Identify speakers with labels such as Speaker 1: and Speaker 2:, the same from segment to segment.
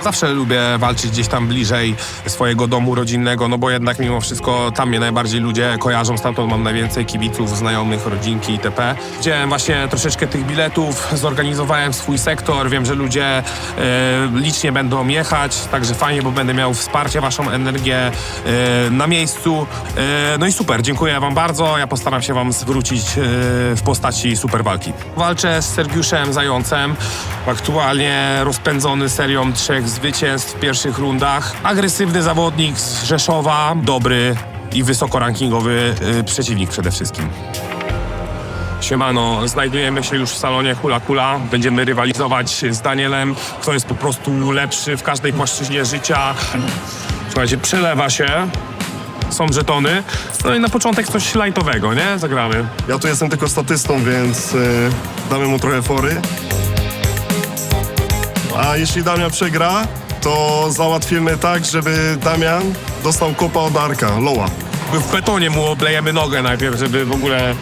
Speaker 1: Zawsze lubię walczyć gdzieś tam bliżej swojego domu rodzinnego, no bo jednak mimo wszystko tam mnie najbardziej ludzie kojarzą, stamtąd mam najwięcej kibiców, znajomych, rodzinki itp. Wziąłem właśnie troszeczkę tych biletów, zorganizowałem swój sektor, wiem, że ludzie licznie będą jechać, także fajnie, bo będę miał wsparcie, waszą energię na miejscu. No i super, dziękuję wam bardzo, ja postaram się wam zwrócić w postaci super walki. Walczę z Sergiuszem Zającem, aktualnie rozpędzony serią 3 zwycięstw w pierwszych rundach. Agresywny zawodnik z Rzeszowa, dobry i wysokorankingowy przeciwnik przede wszystkim. Siemano, znajdujemy się już w salonie Hula Kula. Będziemy rywalizować z Danielem, kto jest po prostu lepszy w każdej płaszczyźnie życia. Słuchajcie, przelewa się, są żetony. No i na początek coś lightowego, nie? Zagramy.
Speaker 2: Ja tu jestem tylko statystą, więc damy mu trochę fory. A jeśli Damian przegra, to załatwimy tak, żeby Damian dostał kopa od Arka, loła.
Speaker 1: W betonie mu oblejemy nogę najpierw, żeby w ogóle...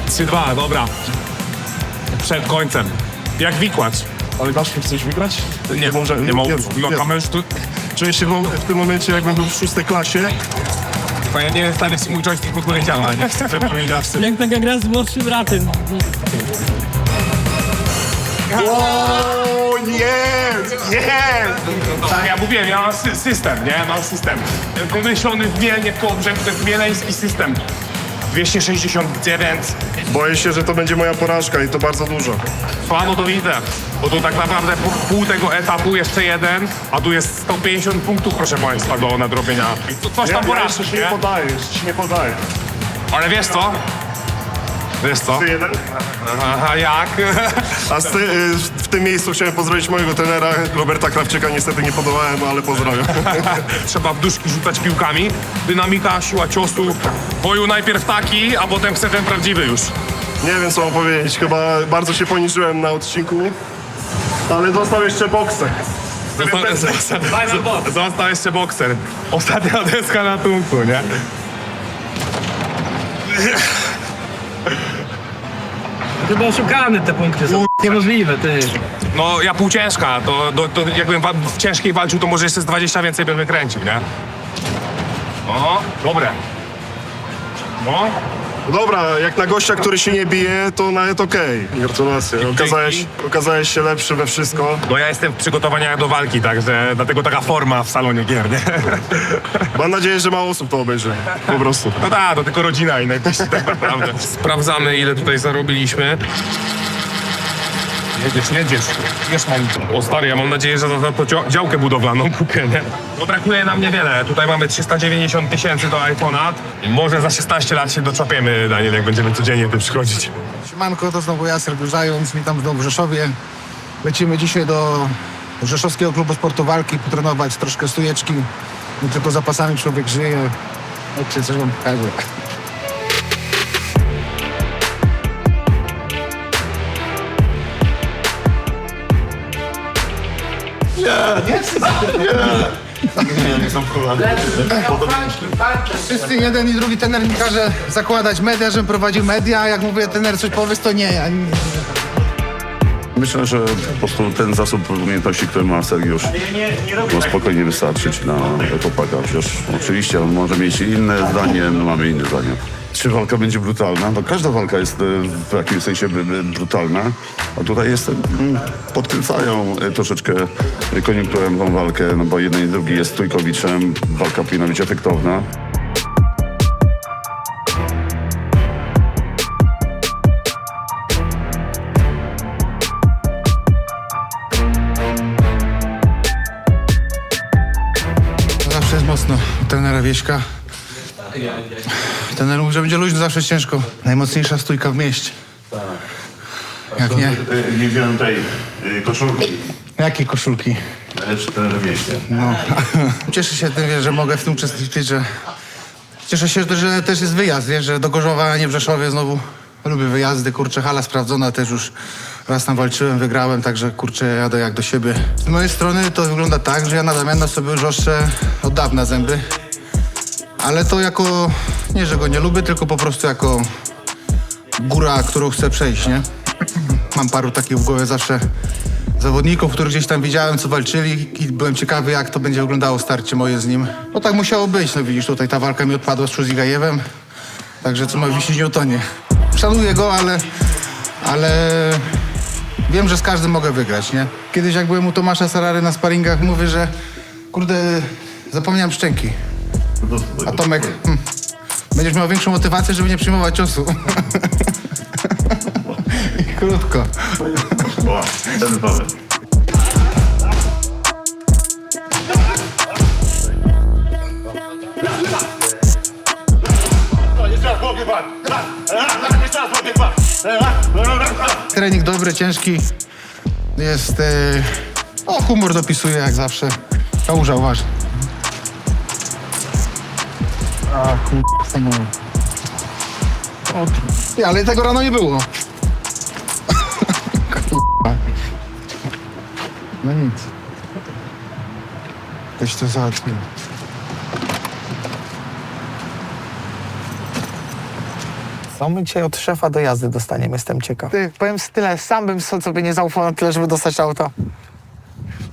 Speaker 1: 3-2, dobra. Przed końcem. Jak wikłacz.
Speaker 2: Ale dasz mi coś wygrać?
Speaker 1: Nie mogę.
Speaker 2: Czuję się w tym momencie, jakbym był w 6. klasie.
Speaker 1: Ja nie wiem, stary, czy mój joystick w ogóle działa, nie?
Speaker 3: Jak taka gra z młodszym bratem.
Speaker 2: O, jest!
Speaker 1: Tak, ja mówiłem, ja mam system, nie? Mam system. Wymyślony w Mielnie, w Kołobrzegu, to jest mieleński system. 269.
Speaker 2: Boję się, że to będzie moja porażka i to bardzo dużo.
Speaker 1: No to widzę, bo tu tak naprawdę pół tego etapu, jeszcze jeden, a tu jest 150 punktów, proszę państwa, do nadrobienia. To coś tam porażki,
Speaker 2: jeszcze się nie podaję.
Speaker 1: Ale wiesz co? Wiesz co?
Speaker 2: 3-1.
Speaker 1: Aha, jak?
Speaker 2: A w tym miejscu chciałem pozdrowić mojego trenera, Roberta Krawczyka. Niestety nie podobałem, ale pozdrawiam.
Speaker 1: Trzeba w duszki rzucać piłkami. Dynamika, siła ciosu. Boju najpierw taki, a potem chcę ten prawdziwy już.
Speaker 2: Nie wiem, co mam powiedzieć. Chyba bardzo się poniżyłem na odcinku, ale dostał jeszcze bokser.
Speaker 1: Został jeszcze bokser. Ostatnia deska na tunku, nie?
Speaker 3: Chyba oszukane te punkty są. Niemożliwe, ty.
Speaker 1: No ja półciężka, to jakbym w ciężkiej walczył, to może jeszcze z 20 więcej bym wykręcił, nie? O, dobre. No.
Speaker 2: Dobra, jak na gościa, który się nie bije, to nawet okej. Gratulacje. Okazałeś się lepszy we wszystko.
Speaker 1: No ja jestem w przygotowaniach do walki, także dlatego taka forma w salonie gier, nie?
Speaker 2: Mam nadzieję, że mało osób to obejrzy. Po prostu.
Speaker 1: No tak, to tylko rodzina i najbliżsi tak naprawdę. Sprawdzamy, ile tutaj zarobiliśmy. Jedziesz. Mam. O stary, ja mam nadzieję, że za to działkę budowlaną kupię, nie? No brakuje nam niewiele. Tutaj mamy 390 000 do iPhone'a. Może za 16 lat się doczepiemy, Daniel, jak będziemy codziennie tu przychodzić.
Speaker 4: Siemanko, to znowu ja, Sergiusz Zając, witam znowu w Rzeszowie. Lecimy dzisiaj do Rzeszowskiego Klubu Sportu Walki, potrenować troszkę stójeczki. Nie tylko zapasami człowiek żyje. Chodźcie, coś wam pokażę. Wszyscy, jeden i drugi trener mi każe zakładać media, żebym prowadził media, a jak mówię, trener coś powiesz, to nie, ja nie.
Speaker 5: Myślę, że po prostu ten zasób umiejętności, który ma Sergiusz, no spokojnie wystarczyć na chłopaka. Chociaż oczywiście on może mieć inne zdanie, my mamy inne zdanie. Czy walka będzie brutalna? No każda walka jest w jakimś sensie brutalna, a tutaj podkręcają troszeczkę koniunkturę tą walkę, no bo jeden i drugi jest stójkowiczem, walka powinna być efektowna.
Speaker 4: Zawsze jest mocno u trenera Wieśka. Trener mówi, że będzie luźno, zawsze ciężko. Najmocniejsza stójka w mieście. Jak nie?
Speaker 5: Nie wziąłem tej koszulki,
Speaker 4: Jakiej koszulki?
Speaker 5: w mieście.
Speaker 4: No. Cieszę się tym, że mogę w tym uczestniczyć, że... Cieszę się, że też jest wyjazd, wiesz, że do Gorzowa, a nie w Rzeszowie znowu. Lubię wyjazdy, kurczę, hala sprawdzona, też już raz tam walczyłem, wygrałem, także kurczę, jadę jak do siebie. Z mojej strony to wygląda tak, że ja na Damiana sobie już oszczę od dawna zęby. Ale to jako, nie że go nie lubię, tylko po prostu jako góra, którą chcę przejść, nie? Mam paru takich w głowie zawsze zawodników, których gdzieś tam widziałem, co walczyli i byłem ciekawy, jak to będzie wyglądało starcie moje z nim. No tak musiało być, no widzisz, tutaj ta walka mi odpadła z Chuzigajewem, także co ma wisieć nie utonie. Szanuję go, ale wiem, że z każdym mogę wygrać, nie? Kiedyś jak byłem u Tomasza Sarary na sparingach, mówię, że kurde, zapomniałem szczęki. A Tomek, będziesz miał większą motywację, żeby nie przyjmować ciosu. I krótko.
Speaker 5: Ten Paweł.
Speaker 4: Trening dobry, ciężki. Jest... humor dopisuje jak zawsze. Kałuża, uważaj. A kurwa. Ale tego rano nie było. Kurwa. No nic. Ktoś to załatwił.
Speaker 6: Co my dzisiaj od szefa do jazdy dostaniemy? Jestem ciekaw. Ty, powiem tyle, sam bym sobie nie zaufał na tyle, żeby dostać auto.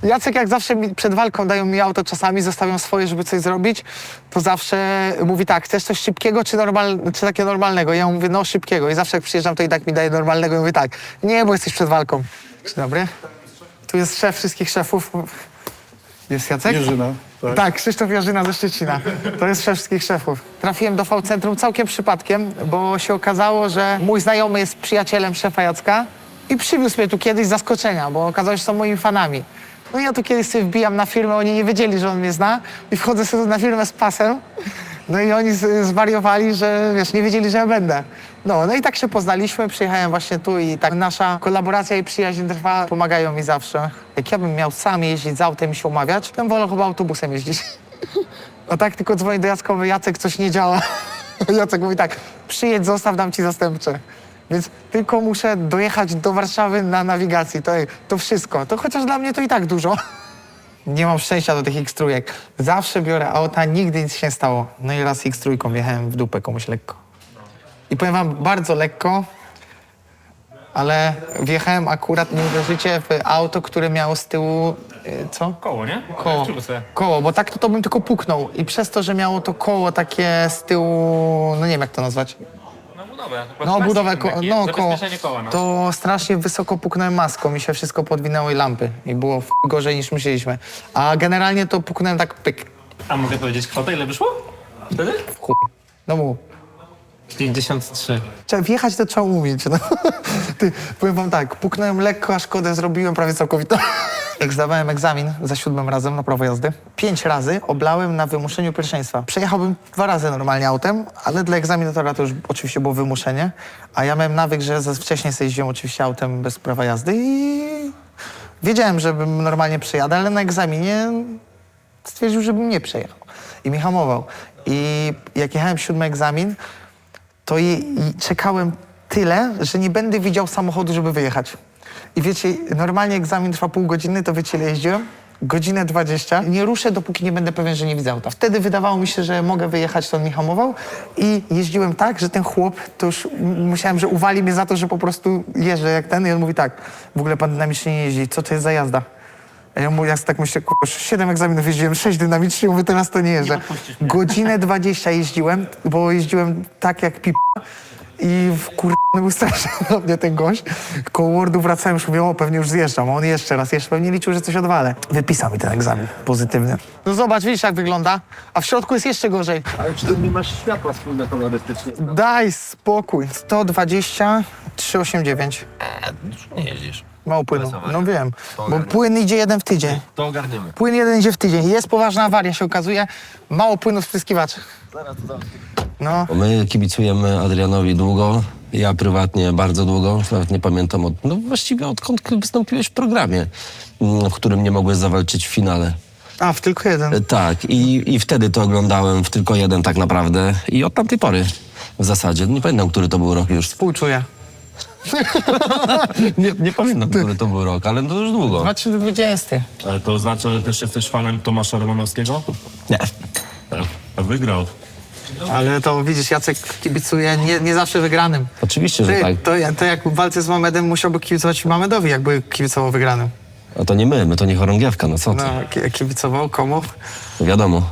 Speaker 6: Jacek jak zawsze przed walką dają mi auto, czasami zostawią swoje, żeby coś zrobić, to zawsze mówi tak, chcesz coś szybkiego czy takie normalnego? Ja mówię, no szybkiego i zawsze jak przyjeżdżam, to i tak mi daje normalnego i mówię tak, nie, bo jesteś przed walką. Dzień dobry. Tu jest szef wszystkich szefów. Jest Jacek?
Speaker 4: Jerzyna.
Speaker 6: Tak, Krzysztof Jarzyna ze Szczecina. To jest szef wszystkich szefów. Trafiłem do V-Centrum całkiem przypadkiem, bo się okazało, że mój znajomy jest przyjacielem szefa Jacka i przywiózł mnie tu kiedyś z zaskoczenia, bo okazało się, że są moimi fanami. No i ja tu kiedyś sobie wbijam na firmę, oni nie wiedzieli, że on mnie zna i wchodzę sobie na firmę z pasem. No i oni zwariowali, że wiesz, nie wiedzieli, że ja będę. No i tak się poznaliśmy, przyjechałem właśnie tu i tak nasza kolaboracja i przyjaźń trwa, pomagają mi zawsze. Jak ja bym miał sam jeździć z autem i się umawiać, to bym wolał chyba autobusem jeździć. A tak tylko dzwoni do Jacka, mówi, Jacek, coś nie działa. Jacek mówi tak, przyjedź, zostaw, dam ci zastępcze. Więc tylko muszę dojechać do Warszawy na nawigacji, to wszystko. To chociaż dla mnie to i tak dużo. Nie mam szczęścia do tych X3. Zawsze biorę auta, nigdy nic się nie stało. No i raz X3 jechałem w dupę komuś lekko. I powiem wam, bardzo lekko, ale wjechałem akurat, nie uwierzycie, w auto, które miało z tyłu, co?
Speaker 3: Koło, nie?
Speaker 6: Koło, bo tak to bym tylko puknął. I przez to, że miało to koło takie z tyłu, no nie wiem jak to nazwać. No budowę, koło.
Speaker 3: Koła, no.
Speaker 6: To strasznie wysoko puknąłem maską, mi się wszystko podwinęło i lampy. I było gorzej niż myśleliśmy. A generalnie to puknąłem tak pyk.
Speaker 3: A mogę powiedzieć kwotę, ile wyszło? Wtedy?
Speaker 6: No mów.
Speaker 3: 53.
Speaker 6: Trzeba wjechać, to trzeba umieć. No. Ty, powiem wam tak, puknąłem lekko, a szkodę zrobiłem prawie całkowitą. Jak zdawałem egzamin za 7 razem na prawo jazdy, 5 razy oblałem na wymuszeniu pierwszeństwa. Przejechałbym 2 razy normalnie autem, ale dla egzaminatora to już oczywiście było wymuszenie. A ja miałem nawyk, że wcześniej sobie jeździłem oczywiście autem bez prawa jazdy i wiedziałem, żebym normalnie przejadę, ale na egzaminie stwierdził, żebym nie przejechał. I mi hamował. I jak jechałem 7 egzamin, to i czekałem tyle, że nie będę widział samochodu, żeby wyjechać. I wiecie, normalnie egzamin trwa pół godziny, to wiecie, ile jeździłem? Godzinę 20. Nie ruszę, dopóki nie będę pewien, że nie widzę auta. Wtedy wydawało mi się, że mogę wyjechać, to on mi hamował i jeździłem tak, że ten chłop, to już myślałem, że uwali mnie za to, że po prostu jeżdżę jak ten i on mówi tak, w ogóle pan dynamicznie nie jeździ, co to jest za jazda? A ja mówię, jak tak myślę, 7 egzaminów jeździłem, 6 dynamicznie, mówię, teraz to nie jeżdżę. Godzinę 20 jeździłem, bo jeździłem tak jak pipa i był straszny na mnie ten gość. Koło Wordu wracałem, już mówię, o, pewnie już zjeżdżam. A on jeszcze raz, pewnie liczył, że coś odwalę. Wypisał mi ten egzamin pozytywny. No zobacz, widzisz jak wygląda, a w środku jest jeszcze gorzej.
Speaker 3: Ale czy tu nie masz światła wspólne kolorystycznie?
Speaker 6: Daj spokój. 120, 389.
Speaker 3: Nie jeździsz.
Speaker 6: Mało płynu. No wiem, bo płyn idzie jeden w tydzień.
Speaker 3: To ogarniemy.
Speaker 6: Płyn jeden idzie w tydzień. Jest poważna awaria, się okazuje. Mało płynu z spryskiwaczy. No.
Speaker 7: My kibicujemy Adrianowi długo, ja prywatnie bardzo długo, nawet nie pamiętam właściwie odkąd wystąpiłeś w programie, w którym nie mogłeś zawalczyć w finale.
Speaker 6: A, w tylko jeden.
Speaker 7: Tak, i wtedy to oglądałem, w tylko jeden tak naprawdę i od tamtej pory w zasadzie. Nie pamiętam, który to był rok już.
Speaker 6: Współczuję.
Speaker 7: Nie pamiętam, który to był rok, ale to już długo.
Speaker 6: 2020.
Speaker 8: Ale to oznacza, że też jesteś fanem Tomasza Romanowskiego?
Speaker 7: Nie.
Speaker 8: A wygrał.
Speaker 6: Ale to widzisz, Jacek kibicuje nie zawsze wygranym.
Speaker 7: Oczywiście, że tak.
Speaker 6: To jak w walce z Mamedem musiałby kibicować Mamedowi, jakby kibicował wygranym.
Speaker 7: A to nie my to nie chorągiewka, no co ty?
Speaker 6: No, kibicował komu?
Speaker 7: Wiadomo.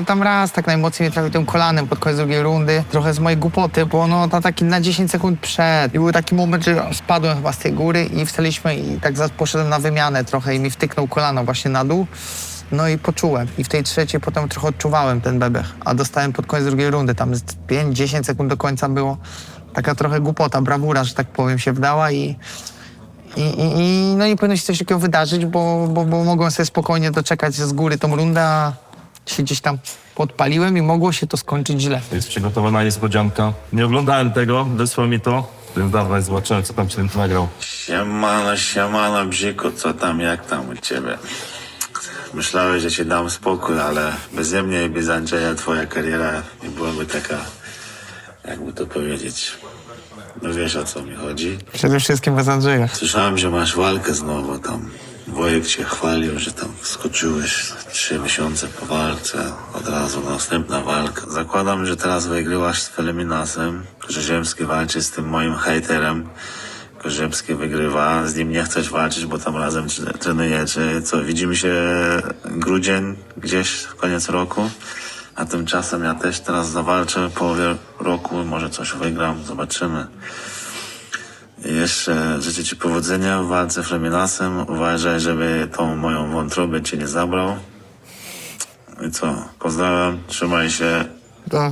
Speaker 6: Tam raz tak najmocniej mnie trafił tym kolanem pod koniec drugiej rundy. Trochę z mojej głupoty, bo no to taki na 10 sekund przed. I był taki moment, że spadłem chyba z tej góry i wstaliśmy i tak poszedłem na wymianę trochę i mi wtyknął kolano właśnie na dół. No i poczułem. I w tej trzeciej potem trochę odczuwałem ten bebech. A dostałem pod koniec drugiej rundy. Tam 5-10 sekund do końca było. Taka trochę głupota, brawura, że tak powiem, się wdała i no nie powinno się coś takiego wydarzyć, bo mogłem sobie spokojnie doczekać z góry tą rundę, a się gdzieś tam podpaliłem i mogło się to skończyć źle.
Speaker 8: Jest przygotowana niespodzianka. Nie oglądałem tego, wysłał mi to, więc dawaj zobaczyłem, co tam się tym nagrał.
Speaker 9: Siemano, bziku, co tam, jak tam u ciebie? Myślałeś, że ci dam spokój, ale beze mnie i bez Andrzeja twoja kariera nie byłaby taka, jakby to powiedzieć. No wiesz, o co mi chodzi.
Speaker 6: Przede wszystkim bez Andrzeja.
Speaker 9: Słyszałem, że masz walkę znowu tam. Wojek cię chwalił, że tam skoczyłeś 3 miesiące po walce, od razu następna walka. Zakładam, że teraz wygrywasz z Feleminasem. Korzeziemski walczy z tym moim hejterem. Korzeziemski wygrywa, z nim nie chcesz walczyć, bo tam razem trenujecie. Co, widzimy się grudzień gdzieś, koniec roku? A tymczasem ja też teraz zawalczę w połowie roku, może coś wygram, zobaczymy. I jeszcze życzę ci powodzenia w walce z Fleminasem. Uważaj, żeby tą moją wątrobę cię nie zabrał. I co? Pozdrawiam, trzymaj się.
Speaker 6: To,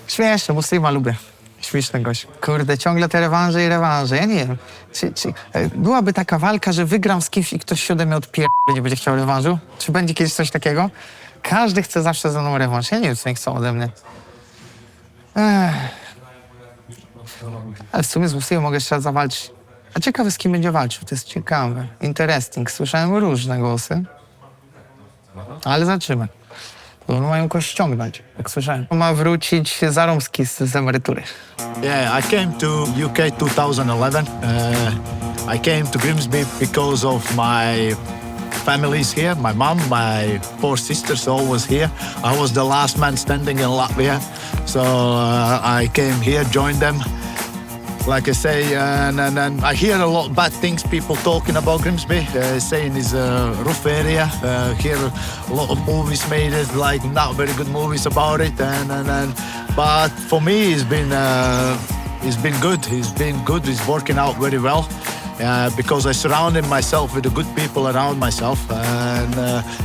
Speaker 6: śmieszne, Muslima lubię. Śmieszny gość. Kurde, ciągle te rewanże i rewanże. Ja nie wiem, czy byłaby taka walka, że wygram z kimś i ktoś się ode mnie nie będzie chciał rewanżu? Czy będzie kiedyś coś takiego? Każdy chce zawsze ze mną rewanż. Ja nie wiem, co nie chcą ode mnie. Ale w sumie z Muslimem mogę jeszcze raz zawalczyć. A ciekawe, z kim będzie walczył. To jest ciekawe. Interesting. Słyszałem różne głosy. Ale zobaczymy. Bo mają kogoś ściągnąć, jak słyszałem. Ma wrócić Zaromski z emerytury.
Speaker 10: Yeah, I came to UK 2011. I came to Grimsby because of my family's here. My mom, my 4 sisters always here. I was the last man standing in Latvia. So I came here, joined them. Like I say, and I hear a lot of bad things, people talking about Grimsby, saying it's a rough area. Hear a lot of movies made, it like not very good movies about it. But for me, it's been good. It's been good. It's working out very well. Because I surrounded myself with the good people around myself, and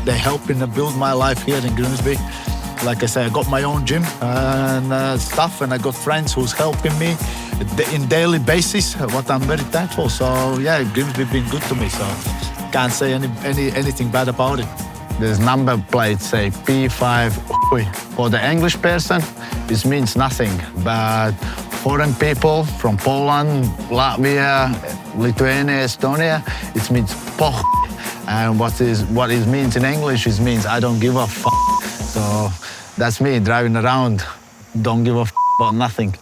Speaker 10: they're helping to build my life here in Grimsby. Like I say, I got my own gym and stuff, and I got friends who's helping me in daily basis, what I'm very thankful. So yeah, Grimsby been good to me, so can't say anything bad about it.
Speaker 11: This number plate say P5. For the English person, it means nothing, but foreign people from Poland, Latvia, Lithuania, Estonia, it means poch. And what it means in English, it means I don't give a f. So that's me driving around, don't give a f about nothing.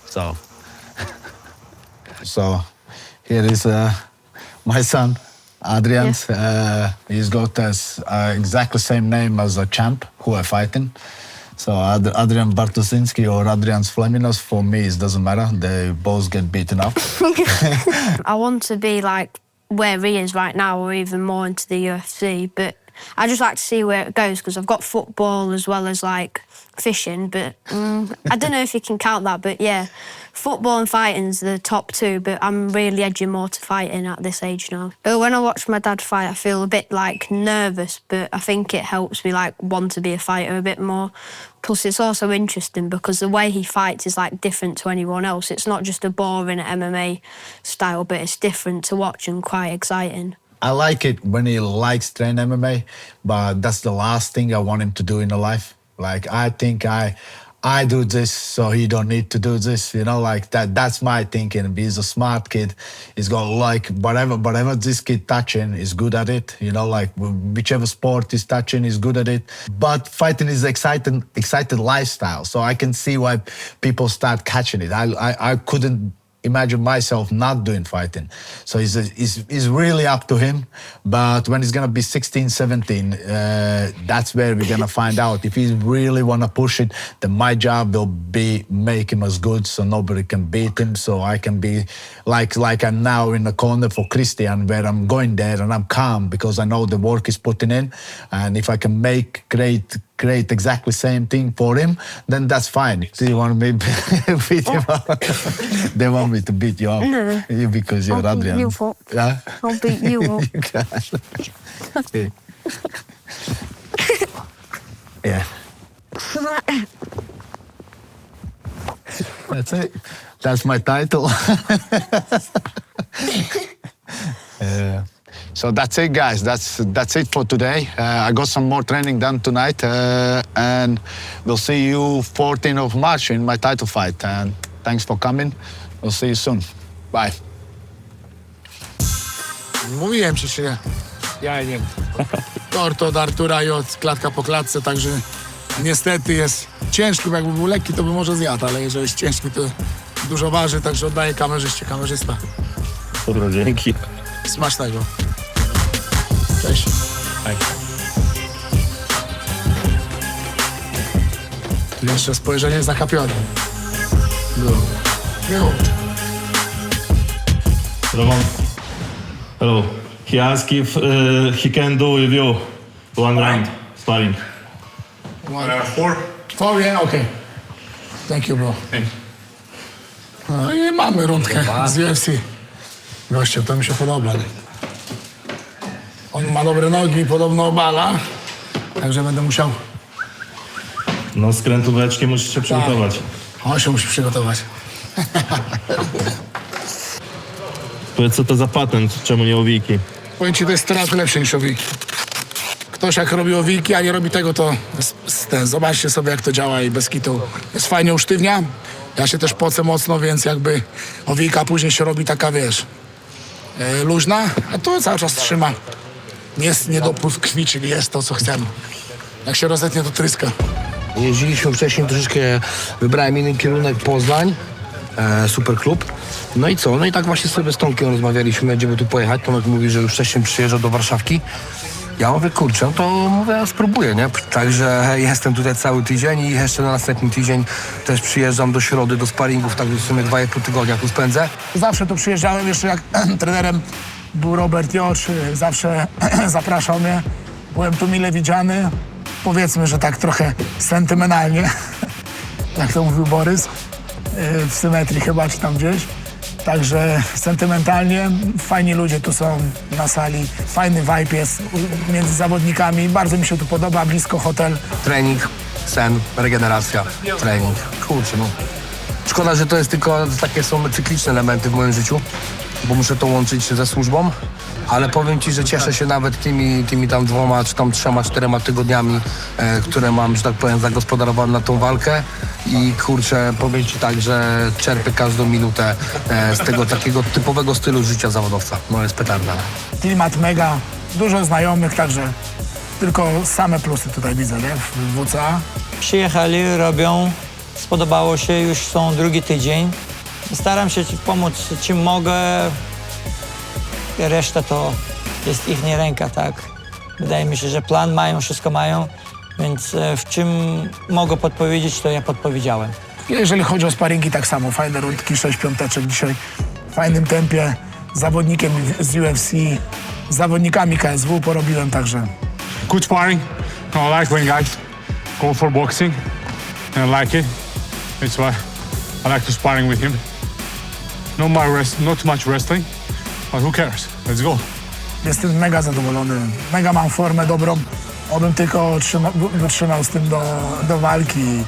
Speaker 11: So here is my son, Adrian.
Speaker 12: Yes.
Speaker 11: He's got exactly same name as a champ who are fighting. So Adrian Bartosinski or Adrian Fleminos, for me, it doesn't matter. They both get beaten up.
Speaker 12: I want to be like where he is right now or even more into the UFC, but I just like to see where it goes because I've got football as well as like fishing, but I don't know if you can count that, but yeah, football and fighting's the top 2, but I'm really edging more to fighting at this age now. But when I watch my dad fight, I feel a bit like nervous, but I think it helps me like want to be a fighter a bit more. Plus it's also interesting because the way he fights is like different to anyone else. It's not just a boring MMA style, but it's different to watch and quite exciting.
Speaker 11: I like it when he likes train MMA, but that's the last thing I want him to do in life. Like, I think I do this, so he don't need to do this, you know, like that. That's my thinking. He's a smart kid. He's got like whatever this kid touching, he's good at it. You know, like whichever sport he's touching, he's good at it. But fighting is excited lifestyle, so I can see why people start catching it. I couldn't
Speaker 10: imagine myself not doing fighting. So it's really up to him. But when he's gonna be 16, 17, that's where we're gonna find out. If he really wanna push it, then my job will be make him as good so nobody can beat him. So I can be like I'm now in the corner for Christian, where I'm going there and I'm calm because I know the work he's putting in. And if I can create exactly same thing for him, then that's fine. Do you want me to beat him up? They want me to beat you up.
Speaker 12: No.
Speaker 10: Because you're
Speaker 12: I'll beat
Speaker 10: Adrian.
Speaker 12: you up.
Speaker 10: Yeah?
Speaker 12: I'll beat you up.
Speaker 10: You can. Yeah. That's it. That's my title. So that's it, guys. That's it for today. I got some more training done tonight, and we'll see you 14th of March in my title fight. And thanks for coming. We'll see you soon. Bye.
Speaker 4: Mówiłem przecież, ja nie wiem. Tort od Artura i od klatka po klatce, także niestety jest ciężki, bo jakby był lekki, to by może zjadł, ale jeżeli jest ciężki, to dużo waży, także oddaję kamerzyście. Kamerzysta,
Speaker 8: Dobra, dzięki.
Speaker 4: smacznego. Cześć. Tu jeszcze spojrzenie zakapione. Było.
Speaker 8: Roman. Hello. He asked if he can do with you one round sparring.
Speaker 4: Four, yeah? Okay. Thank you, bro. No i mamy rundkę z UFC. Goście, to mi się podoba. On ma dobre nogi, podobno obala, także będę musiał...
Speaker 8: No skrętóweczki musisz się przygotować.
Speaker 4: On się musi przygotować.
Speaker 8: Powiedz, co to za patent, czemu nie owijki?
Speaker 4: Powiem ci, to jest teraz lepsze niż owiki. Ktoś jak robi owiki, a nie robi tego, to zobaczcie sobie, jak to działa i bez kitu. Jest fajnie usztywnia. Ja się też pocę mocno, więc jakby owika później się robi taka, wiesz, luźna, a to cały czas trzyma. Jest niedopływ krwi, czyli jest to, co chcemy. Jak się rozetnie, to tryska.
Speaker 13: Jeździliśmy wcześniej troszeczkę, wybrałem inny kierunek Poznań, super klub. No i co? No i tak właśnie sobie z Tomkiem rozmawialiśmy, gdzie by tu pojechać. Tomek mówi, że już wcześniej przyjeżdżał do Warszawki. Ja mówię, kurczę, no to mówię, spróbuję, nie? Także jestem tutaj cały tydzień i jeszcze na następny tydzień też przyjeżdżam do Środy, do sparingów, także w sumie 2,5 tygodnia tu spędzę.
Speaker 4: Zawsze tu przyjeżdżałem, jeszcze jak trenerem był Robert Jocz, zawsze zapraszał mnie. Byłem tu mile widziany, powiedzmy, że tak trochę sentymentalnie, jak to mówił Borys, w Symetrii chyba, czy tam gdzieś. Także sentymentalnie, fajni ludzie tu są na sali, fajny vibe jest między zawodnikami, bardzo mi się tu podoba, blisko hotel.
Speaker 13: Trening, sen, regeneracja, trening. Kurczę, no. Szkoda, że to jest tylko takie są cykliczne elementy w moim życiu, bo muszę to łączyć ze służbą, ale powiem ci, że cieszę się nawet tymi tam 2, czy tam 3, 4 tygodniami, które mam, że tak powiem, zagospodarowane na tą walkę i kurczę, powiem ci tak, że czerpię każdą minutę z tego takiego typowego stylu życia zawodowca. No jest petarda.
Speaker 4: Klimat mega, dużo znajomych, także tylko same plusy tutaj widzę, nie? W WCA.
Speaker 3: Przyjechali, robią, spodobało się, już są drugi tydzień. Staram się pomóc czym mogę, reszta to jest ich ręka, tak? Wydaje mi się, że plan mają, wszystko mają, więc w czym mogę podpowiedzieć, to ja podpowiedziałem.
Speaker 4: Jeżeli chodzi o sparingi, tak samo, fajne rundki, 6 piąteczek dzisiaj, w fajnym tempie, zawodnikiem z UFC, z zawodnikami KSW porobiłem, także...
Speaker 14: Good sparring. I like when guys go for boxing and I like it. That's why I like to sparring with him. Not much wrestling, but who cares? Let's go.
Speaker 4: Jestem mega zadowolony, mega mam formę dobrą, obym tylko wytrzymał z tym do walki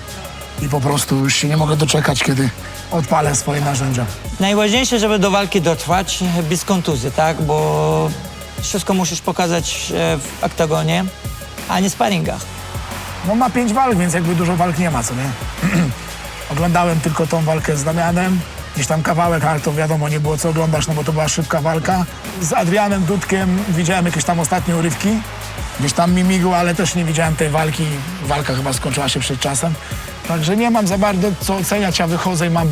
Speaker 4: i po prostu już się nie mogę doczekać, kiedy odpalę swoje narzędzia.
Speaker 3: Najważniejsze, żeby do walki dotrwać bez kontuzji, tak? Bo wszystko musisz pokazać w oktagonie, a nie sparingach.
Speaker 4: No ma 5 walk, więc jakby dużo walk nie ma, co nie? Oglądałem tylko tą walkę z Damianem, gdzieś tam kawałek, ale to wiadomo, nie było co oglądasz, no bo to była szybka walka. Z Adrianem Dudkiem widziałem jakieś tam ostatnie urywki, gdzieś tam mi migło, ale też nie widziałem tej walki. Walka chyba skończyła się przed czasem.
Speaker 6: Także nie mam za bardzo co oceniać, a wychodzę i mam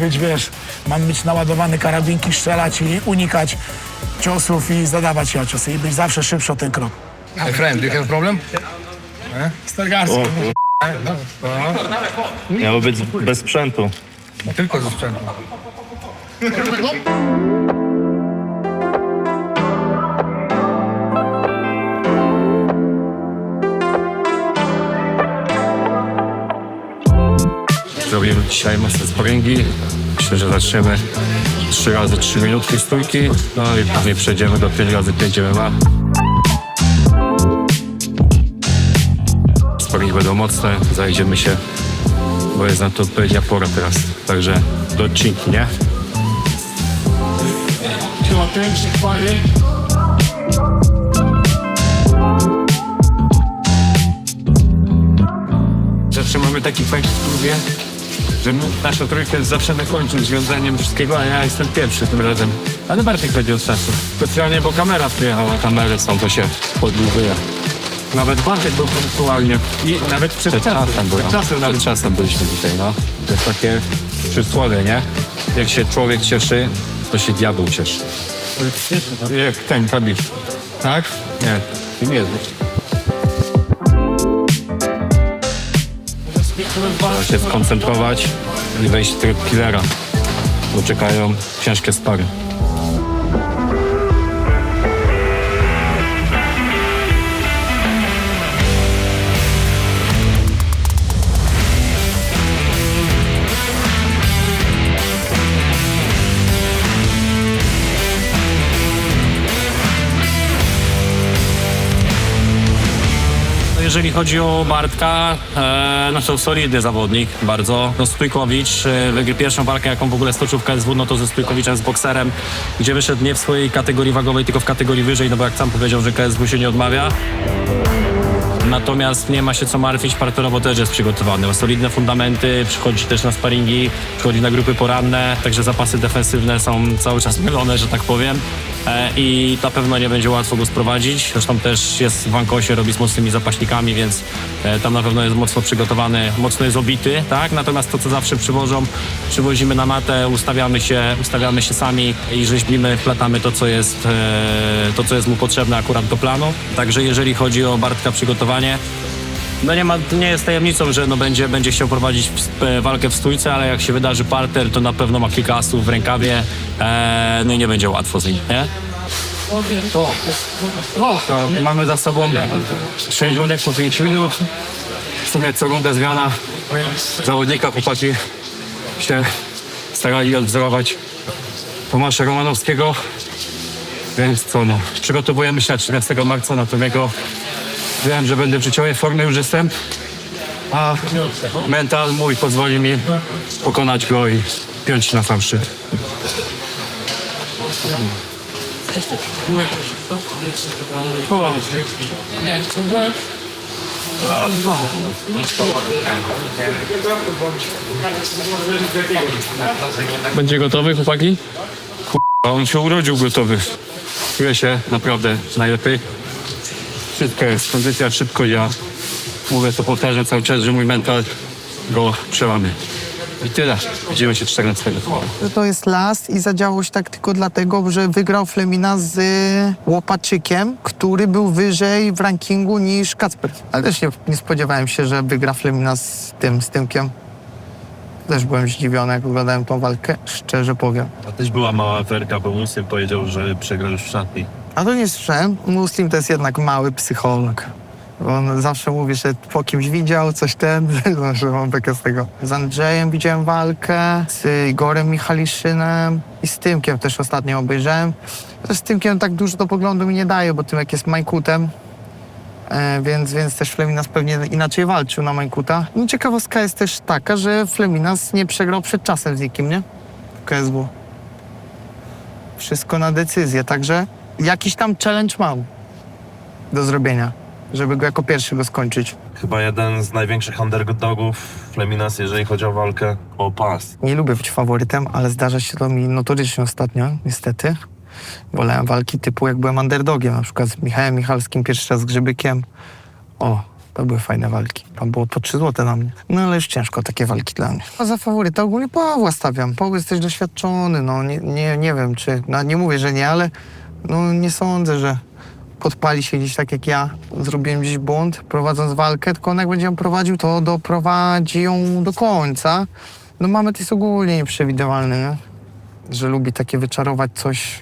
Speaker 6: być naładowany karabinki, strzelać i unikać ciosów i zadawać się ciosy i być zawsze szybszy o ten krok.
Speaker 13: My friend, do you have problem?
Speaker 6: Stargarski.
Speaker 8: Miało być bez sprzętu.
Speaker 13: Tylko ze sprzętu.
Speaker 15: Zrobimy dzisiaj mocne sparingi. Myślę, że zaczniemy 3 razy 3 minutki stójki, no i później przejdziemy do 5 razy 5 MMA. Sparingi będą mocne, zajdziemy się, bo jest na to odpowiednia pora teraz. Także do odcinki, nie? Zawsze mamy taki fajny w klubie, że nasza trójka jest zawsze na końcu związaniem wszystkiego, a ja jestem pierwszy tym razem. Ale Bartek będzie od czasu. Specjalnie, bo kamera przyjechała, kamery są, to się podróżuje. Nawet Bartek był punktualnie i nawet przed czasem byliśmy tutaj, no. To jest takie przysłowie, nie? Jak się człowiek cieszy, to się diabeł cieszy. Jak ten Kabisz. Tak? Nie, ty nie jesteś. Trzeba się skoncentrować i wejść w tryb killera, bo czekają ciężkie spary. Jeżeli chodzi o Bartka, no to solidny zawodnik, bardzo. No Stójkowicz wygrał pierwszą walkę, jaką w ogóle stoczył w KSW, no to ze Stójkowiczem, z bokserem, gdzie wyszedł nie w swojej kategorii wagowej, tylko w kategorii wyżej, no bo jak sam powiedział, że KSW się nie odmawia. Natomiast nie ma się co martwić, parterowo też jest przygotowany. Ma solidne fundamenty, przychodzi też na sparingi, przychodzi na grupy poranne, także zapasy defensywne są cały czas mylone, że tak powiem. I na pewno nie będzie łatwo go sprowadzić. Zresztą też jest w Wankosie, robi z mocnymi zapaśnikami, więc tam na pewno jest mocno przygotowany, mocno jest obity, tak? Natomiast to, co zawsze przywozimy na matę, ustawiamy się sami i rzeźbimy, wplatamy to, co jest mu potrzebne akurat do planu. Także jeżeli chodzi o Bartka przygotowanie, no nie jest tajemnicą, że no będzie chciał prowadzić walkę w stójce, ale jak się wydarzy parter, to na pewno ma kilka asów w rękawie, no i nie będzie łatwo z nim, nie? To mamy za sobą 6 rundek po 5 minut. W sumie co rundę zmiana zawodnika, chłopaki się starali odwzorować Tomasza Romanowskiego, więc co no, przygotowujemy się na 13 marca na Tomiego. Wiem, że będę w życiowej formie, już jestem, a mental mój pozwoli mi pokonać go i piąć na sam szczyt. Będzie gotowy, chłopaki? On się urodził gotowy. Czuję się naprawdę najlepiej. Szybka jest kondycja, szybko ja mówię, to powtarzam cały czas, że mój mental go przełamie. I tyle. Widzimy się 14.
Speaker 6: To jest last i zadziało się tak tylko dlatego, że wygrał Flemina z Łopaczykiem, który był wyżej w rankingu niż Kacper. Ale też nie spodziewałem się, że wygra Flemina z Tymkiem. Też byłem zdziwiony, jak oglądałem tą walkę, szczerze powiem.
Speaker 8: A też była mała aferka, bo Muslim powiedział, że przegrał już w szatni.
Speaker 6: A to nie słyszałem. Muslim to jest jednak mały psycholog. On zawsze mówi, że po kimś widział coś zawsze mam bekę z tego. Z Andrzejem widziałem walkę, z Igorem Michaliszynem i z Tymkiem też ostatnio obejrzałem. Też z Tymkiem tak dużo do poglądu mi nie daje, bo Tymek jest Majkutem, więc też Fleminas pewnie inaczej walczył na Majkuta. I ciekawostka jest też taka, że Fleminas nie przegrał przed czasem z nikim, nie? W KSW. Wszystko na decyzję, także jakiś tam challenge mam do zrobienia, żeby go jako pierwszy go skończyć.
Speaker 8: Chyba jeden z największych underdogów Fleminas, jeżeli chodzi o walkę o pas.
Speaker 6: Nie lubię być faworytem, ale zdarza się to mi notorycznie ostatnio, niestety. Wolałem walki typu jak byłem underdogiem, na przykład z Michałem Michalskim, pierwszy raz z Grzybykiem. O, To były fajne walki. Tam było po 3 złote na mnie. No ale już ciężko takie walki dla mnie. A za faworyta ogólnie Pawła stawiam. Paweł jest też doświadczony, no nie wiem czy, no nie mówię, że nie, ale no nie sądzę, że podpali się gdzieś tak jak ja. Zrobiłem gdzieś błąd, prowadząc walkę, tylko on jak będzie ją prowadził, to doprowadzi ją do końca. No Mamet jest ogólnie nieprzewidywalny, nie? Że lubi takie wyczarować coś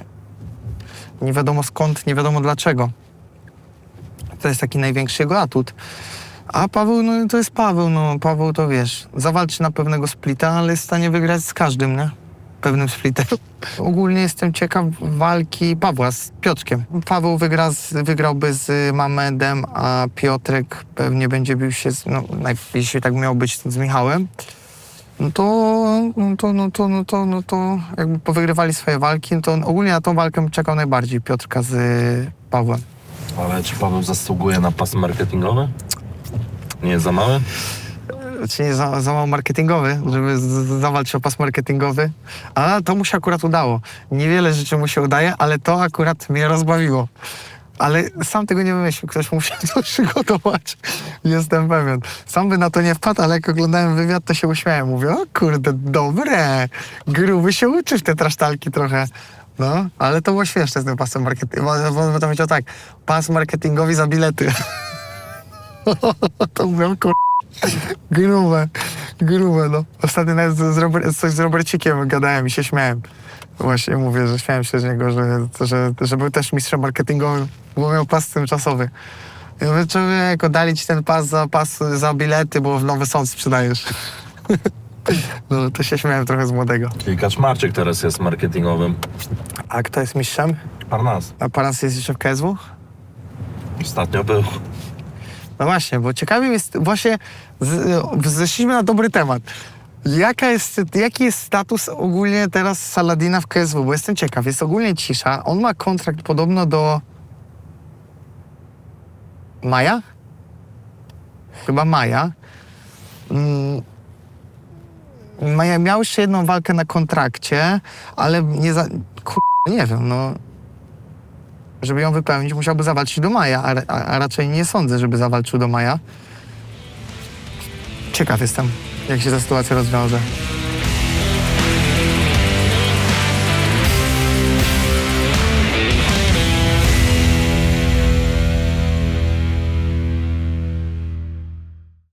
Speaker 6: nie wiadomo skąd, nie wiadomo dlaczego. To jest taki największy jego atut. A Paweł, no to jest Paweł, no Paweł to wiesz, zawalczy na pewnego splita, ale jest w stanie wygrać z każdym, nie? Pewnym splitem. Ogólnie jestem ciekaw walki Pawła z Piotrkiem. Paweł wygrałby z Mamedem, a Piotrek pewnie będzie bił się, jeśli tak miał być z Michałem. No to jakby powygrywali swoje walki, no to ogólnie na tą walkę bym czekał najbardziej Piotrka z Pawłem.
Speaker 16: Ale czy Paweł zasługuje na pas marketingowy? Nie jest za mały?
Speaker 6: Czy nie za mało marketingowy, żeby zawalczyć o pas marketingowy? A to mu się akurat udało. Niewiele rzeczy mu się udaje, ale to akurat mnie rozbawiło. Ale sam tego nie wymyślił, ktoś musiał to przygotować. Jestem pewien. Sam by na to nie wpadł, ale jak oglądałem wywiad, to się uśmiałem. Mówię, o kurde, dobre, gruby się uczy w te trasztalki trochę. No, ale to było śmieszne z tym pasem marketingowym. Bo to powiedział tak, pas marketingowi za bilety. To mówię, grube, no. Ostatnio nawet coś z Robercikiem gadałem i się śmiałem. Właśnie mówię, że śmiałem się z niego, że był też mistrzem marketingowym, bo miał pas tymczasowy. I mówię, człowieku, dali ci ten pas za bilety, bo w Nowy Sąd sprzedajesz. No, to się śmiałem trochę z młodego.
Speaker 16: Czyli Kaczmarczyk teraz jest marketingowym.
Speaker 6: A kto jest mistrzem?
Speaker 16: Parnas.
Speaker 6: A Parnas jest jeszcze w KSW?
Speaker 16: Ostatnio był.
Speaker 6: No właśnie, bo ciekawie jest, właśnie zeszliśmy na dobry temat. Jaki jest status ogólnie teraz Saladina w KSW? Bo jestem ciekaw, jest ogólnie cisza. On ma kontrakt podobno do maja? Chyba maja. Miał jeszcze jedną walkę na kontrakcie, ale nie wiem, no. Żeby ją wypełnić, musiałby zawalczyć do maja, a raczej nie sądzę, żeby zawalczył do maja. Ciekaw jestem, jak się ta sytuacja rozwiąże.